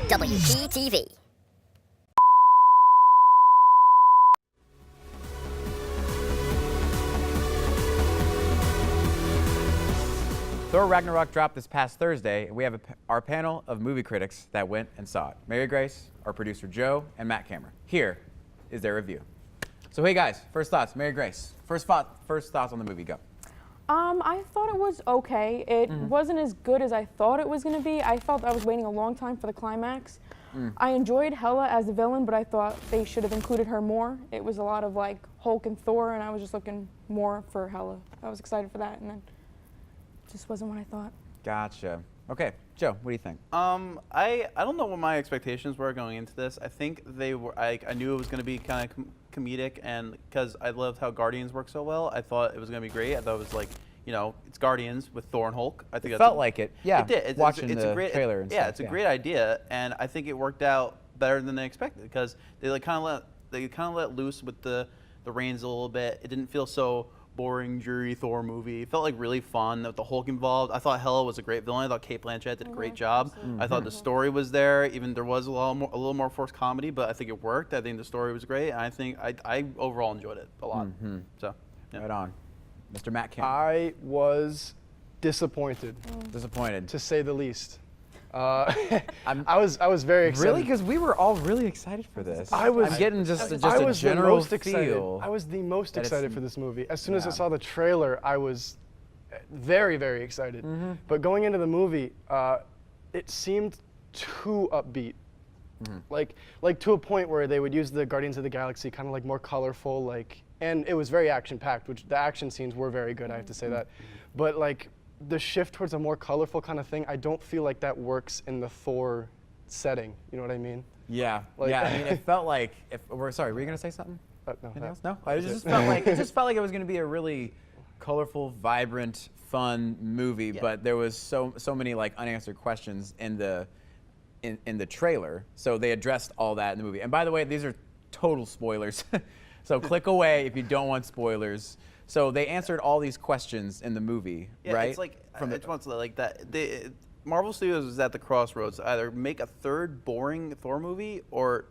WPTV. Thor Ragnarok dropped this past Thursday, and we have our panel of movie critics that went and saw it. Mary Grace, our producer Joe, and Matt Cameron. Here is their review. So hey guys, first thoughts. Mary Grace, first thoughts on the movie. Go. I thought it was okay. It wasn't as good as I thought it was going to be. I felt I was waiting a long time for the climax. I enjoyed Hela as the villain, but I thought they should have included her more. It was a lot of like Hulk and Thor, and I was just looking more for Hela. I was excited for that, and then it just wasn't what I thought. Gotcha. Okay, Joe, what do you think? I don't know what my expectations were going into this. I think they were. I knew it was going to be kind of comedic, and because I loved how Guardians worked so well, I thought it was going to be great. I thought it was like, you know, it's Guardians with Thor and Hulk. I think it felt like it. Yeah, it did. Watching it's the a great trailer and yeah, stuff, it's a great idea, and I think it worked out better than they expected because they like kind of let loose with the reins a little bit. It didn't feel so boring, dreary Thor movie. It felt like really fun with the Hulk involved. I thought Hela was a great villain. I thought Cate Blanchett did a great job. I thought the story was there. Even there was a little more forced comedy, but I think it worked. I think the story was great, and I think I overall enjoyed it a lot. So, yeah. Right on, Mr. Matt Cameron. I was disappointed, Disappointed. to say the least. I was very excited. Really? Because we were all really excited for this. I'm getting just I a was the general most excited. feel. I was the most that it's- excited for this movie. As soon as I Yeah. saw the trailer, I was very, very excited. But going into the movie, it seemed too upbeat. Like to a point where they would use the Guardians of the Galaxy kind of like more colorful, like, and it was very action-packed, which the action scenes were very good, I have to say that. But like the shift towards a more colorful kind of thing, I don't feel like that works in the Thor setting. You know what I mean? Yeah. Like- Yeah. I mean, it felt like sorry. Were you gonna say something? No. Anything else? No. It just felt like it was gonna be a really colorful, vibrant, fun movie, but there was so many like unanswered questions in the trailer. So they addressed all that in the movie. And by the way, these are total spoilers. So click away if you don't want spoilers. So they answered all these questions in the movie, Yeah, right? it's like it's like that. Marvel Studios is at the crossroads. Either make a third boring Thor movie or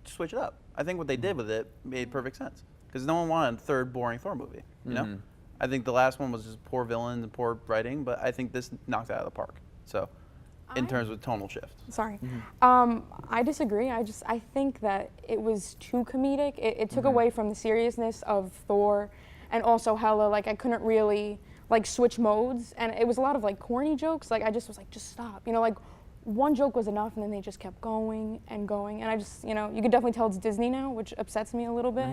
switch it up. I think what they did with it made perfect sense because no one wanted a third boring Thor movie. You know, I think the last one was just poor villains and poor writing, but I think this knocked it out of the park. So, in terms of tonal shift. Sorry. I disagree. I think that it was too comedic. It took away from the seriousness of Thor and also Hela. Like I couldn't really like switch modes, and it was a lot of like corny jokes. Like I just was like, just stop. You know, like one joke was enough, and then they just kept going and going. And I just, you know, you could definitely tell it's Disney now, which upsets me a little bit.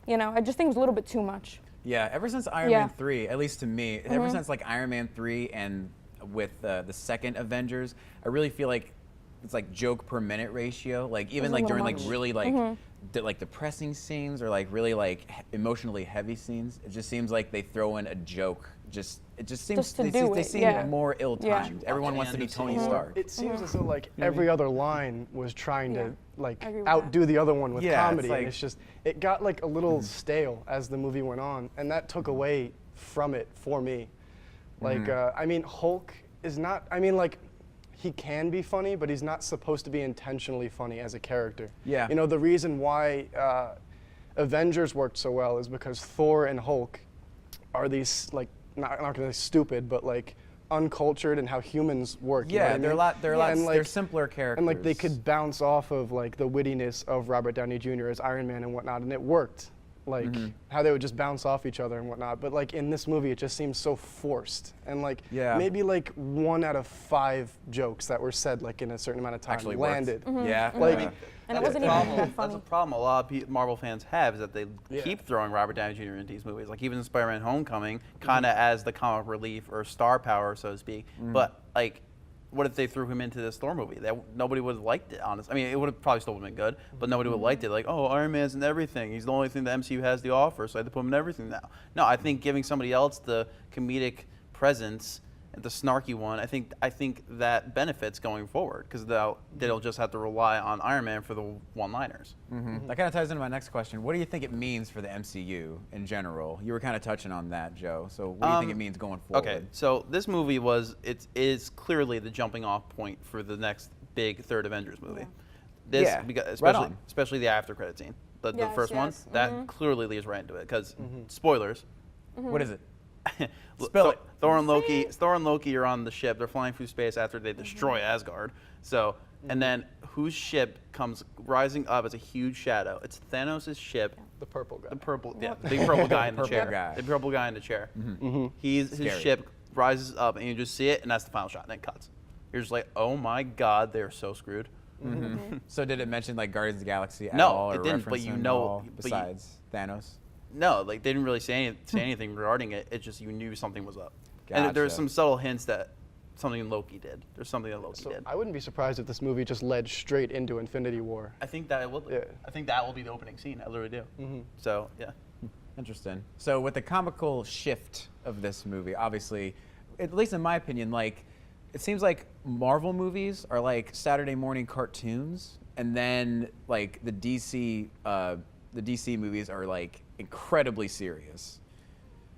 You know, I just think it was a little bit too much. Yeah, ever since Iron Man 3, at least to me, ever since like Iron Man 3 and with the second Avengers, I really feel like it's like joke per minute ratio. Like even like during like really like like depressing scenes or like really like emotionally heavy scenes, it just seems like they throw in a joke. It just seems they seem more ill-timed. Everyone wants to be Tony Stark. It seems as though like every other line was trying to like outdo the other one with comedy. Like, and it's just it got like a little stale as the movie went on, and that took away from it for me. Like I mean, Hulk is not. I mean, like he can be funny, but he's not supposed to be intentionally funny as a character. Yeah. You know, the reason why Avengers worked so well is because Thor and Hulk are these like not gonna say stupid, but like uncultured and how humans work. Yeah, you know what they're and, like, they're simpler characters. And like they could bounce off of like the wittiness of Robert Downey Jr. as Iron Man and whatnot, and it worked. Like how they would just bounce off each other and whatnot. But like in this movie, it just seems so forced. And like maybe like 1 out of 5 jokes that were said like in a certain amount of time actually landed. Yeah. Like And it wasn't even that funny. That's a problem a lot of Marvel fans have is that they keep throwing Robert Downey Jr. into these movies. Like even in Spider-Man: Homecoming, kind of as the comic relief or star power, so to speak. But like, what if they threw him into this Thor movie? Nobody would have liked it, honestly. I mean, it would have probably still been good, but nobody would have liked it. Like, oh, Iron Man's in everything. He's the only thing the MCU has to offer, so I had to put him in everything now. No, I think giving somebody else the comedic presence the snarky one, I think that benefits going forward because they'll just have to rely on Iron Man for the one-liners. That kind of ties into my next question. What do you think it means for the MCU in general? You were kind of touching on that, Joe. So what do you think it means going forward? Okay, so this movie is clearly the jumping off point for the next big third Avengers movie. Because especially the after credit scene, the first one, that clearly leads right into it. Because spoilers. What is it? Spill it. Thor and Loki are on the ship. They're flying through space after they destroy Asgard. So, and then whose ship comes rising up as a huge shadow? It's Thanos' ship. The purple guy. The big purple guy in the chair. Guy. The purple guy in the chair. His ship rises up, and you just see it, and that's the final shot, and it cuts. You're just like, oh my God, they're so screwed. So did it mention like Guardians of the Galaxy at No, all? it or didn't, but reference you them know- at all but you- besides Thanos? No, like they didn't really say anything regarding it. It's just you knew something was up. And there's Gotcha. some subtle hints that something Loki did. There's something that Loki So did. I wouldn't be surprised if this movie just led straight into Infinity War. I think that it will. Yeah. I think that will be the opening scene. I literally do. So yeah. Interesting. So with the comical shift of this movie, obviously, at least in my opinion, like it seems like Marvel movies are like Saturday morning cartoons, and then like the DC movies are like incredibly serious.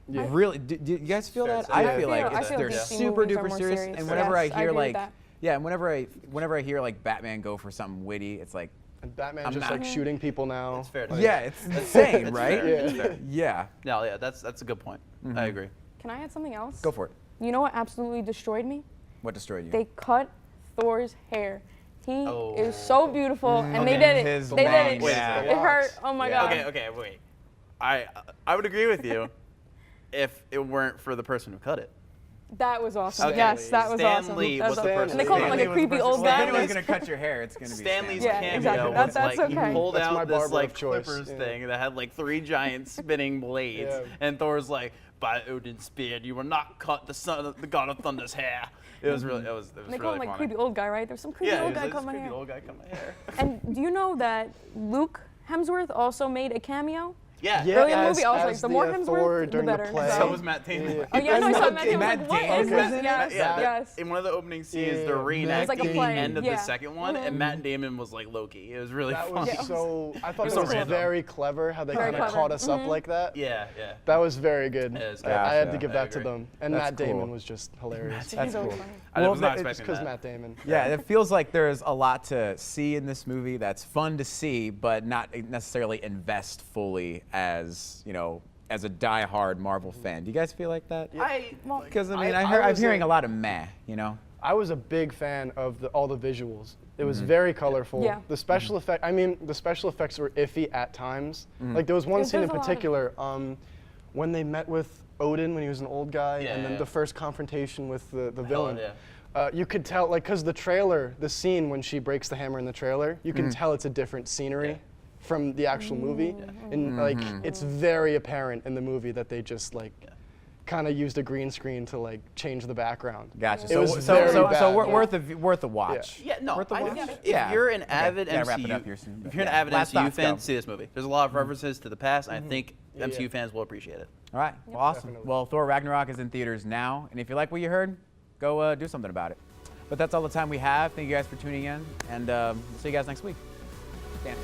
Yeah. Really, do you guys feel Fair that? to say. I feel Yeah. like I feel they're DC super movies are duper more serious. serious. And whenever Yes, I I hear agree with like, that. yeah, and whenever I hear like Batman go for something witty, it's like, And Batman I'm just not- like shooting people now. It's fair to Like, say. yeah, it's insane, It's right? fair. It's fair. Yeah. No, yeah, that's a good point. I agree. Can I add something else? Go for it. You know what absolutely destroyed me? What destroyed you? They cut Thor's hair. He Oh. is so beautiful, and they Okay. did it. His They long- did it. yeah. It hurt. Oh my Yeah. God. Okay, wait. I would agree with you if it weren't for the person who cut it. That was awesome. Okay. Yes, that was Stan awesome. Lee That was the awesome. person And they called him like Stanley a was creepy the old person- If guy. anyone's gonna cut your hair, it's gonna be Stanley's Yeah, cameo exactly. was That's like okay. he pulled That's my out this barber like of choice, clippers yeah. thing that had like 3 giant spinning blades, Yeah. and Thor's like, "By Odin's spear, you will not cut the god of thunder's hair." It was really, it was And they really called him like funny. creepy old guy, right? There's some creepy Yeah, he old was guy like, cut "This my creepy hair. old guy cut my hair. And do you know that Luke Hemsworth also made a cameo? Yeah. Early in the as- movie, I was like, as the more Thor Hemsworth, the during better. play. So was Matt Damon. Oh yeah, no, I saw Matt Damon. I was Matt like, what is Damon was this? in Yes, it? Yeah, yes. in one of the opening scenes, Yeah, they're Matt reenacting It's like a the play. end of Yeah. the second one, and Matt Damon was like Loki. It was really That funny. was so. I thought was it so was random. very clever how they Very kind of clever. caught us up like that. Yeah. That was very good. Yeah, it's I had to gotcha. give I that to agree. them. And That's Matt Damon cool. was just hilarious. That's He's always cool. funny. I Well, was not Just expecting because that. Matt Damon. Yeah, it feels like there's a lot to see in this movie that's fun to see, but not necessarily invest fully as, you know, as a die-hard Marvel fan. Do you guys feel like that? Because I mean, I'm was hearing a- a lot of meh, you know? I was a big fan of all the visuals. It was very colorful. Yeah. The special effect. I mean, the special effects were iffy at times. Like there was one There's scene in a lot of- particular when they met with Odin when he was an old guy, Yeah, and then yeah. the first confrontation with the villain. yeah. You could tell, like, because the trailer, the scene when she breaks the hammer in the trailer, you can tell it's a different scenery Yeah. from the actual movie, and like it's very apparent in the movie that they just like kind of used a green screen to like change the background. Gotcha. It So, was so, very so, bad. so worth a watch. Yeah, no. Worth a watch? If you're an avid gotta MCU, wrap it up here soon, but if you're an yeah. avid Last MCU thoughts, fan, go. see this movie. There's a lot of references to the past, and I think MCU yeah. fans will appreciate it. All right. Well, awesome. Definitely. Well, Thor Ragnarok is in theaters now, and if you like what you heard, go do something about it. But that's all the time we have. Thank you guys for tuning in, and we'll see you guys next week. Dan.